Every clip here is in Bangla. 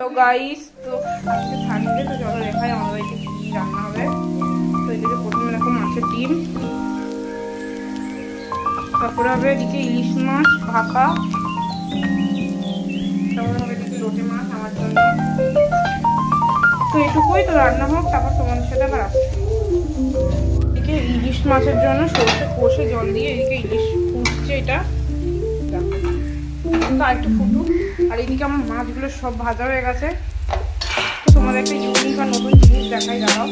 তো গাইস, তো আজকে সানডে, তো চলো দেখাই আমার বাড়িতে কি রান্না হবে। তো এদিকে প্রথমে দেখো মাছের ডিম, তারপরে হবে এদিকে ইলিশ মাছ ভাপা, তারপরে হবে এদিকে লোটে মাছ আমার জন্য। তো এটুকুই, তো রান্না হোক, তারপর তোমাদের সাথে আবার আসছি। এদিকে ইলিশ মাছের জন্য সরষে কষে জল দিয়ে এদিকে ইলিশ ফুটছে, এটা তো একটু ফুটুক। আর এদিকে আমার মাছগুলো সব ভাজা হয়ে গেছে। তো তোমাদের একটা ইউনিক আর নতুন জিনিস দেখাই দাঁড়াও।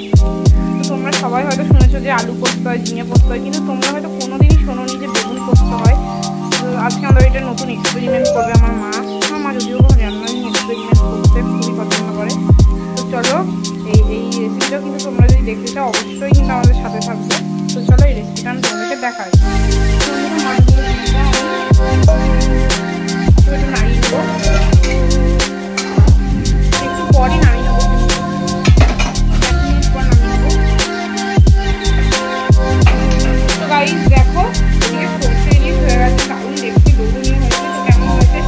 তো তোমরা সবাই হয়তো শুনেছো যে আলু পোস্ত হয়, ঝিঙে পোস্ত হয়, কিন্তু তোমরা হয়তো কোনোদিনই শোনোনি যে বেগুন পোস্ত হয়। তো আজকে আমাদের এটা নতুন এক্সপেরিমেন্ট করবে আমার মা। যদিও রান্না এক্সপেরিমেন্ট করতে খুবই পছন্দ করে। তো চলো এই রেসিপিটাও কিন্তু তোমরা যদি দেখতে চাও অবশ্যই কিন্তু আমাদের সাথে থাকবে। তো চলো এই রেসিপিটা আমি তোমাদেরকে দেখাই। মাছগুলো একটু নাড়িয়ে দেবো, একটু পরে নামিয়ে নেবো, 1 মিনিট পর নামিয়ে নেবো। তো গাইস দেখো, এদিকে সরষে ইলিশ হয়ে গেছে, দারুণ দেখতে লোভনীয় হয়েছে। তো কেমন হয়েছে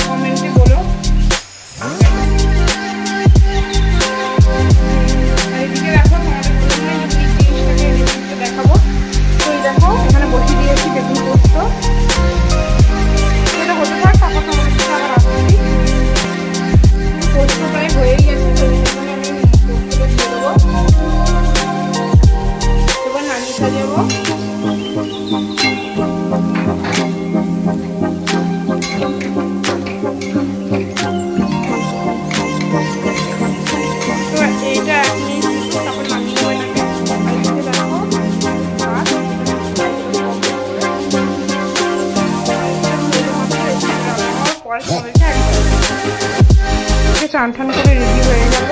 কমেন্টে বলো। এদিকে দেখো তোমাদের প্রথমে ইউনিক জিনিসটাকে রেসিপিটা দেখাবো। তো এই দেখো এখানে বসিয়ে দিয়েছি বেগুন পোস্ত। এটা হতে পারে, তারপর তোমাদের সাথে আবার আসছি। পোস্ত প্রায় হয়েই গেছে, তো এখানে আমি পোস্তটা দিয়ে দেবো, এবার নামিয়ে সাজাবো। চান ঠান করে রেডি হয়ে গেল।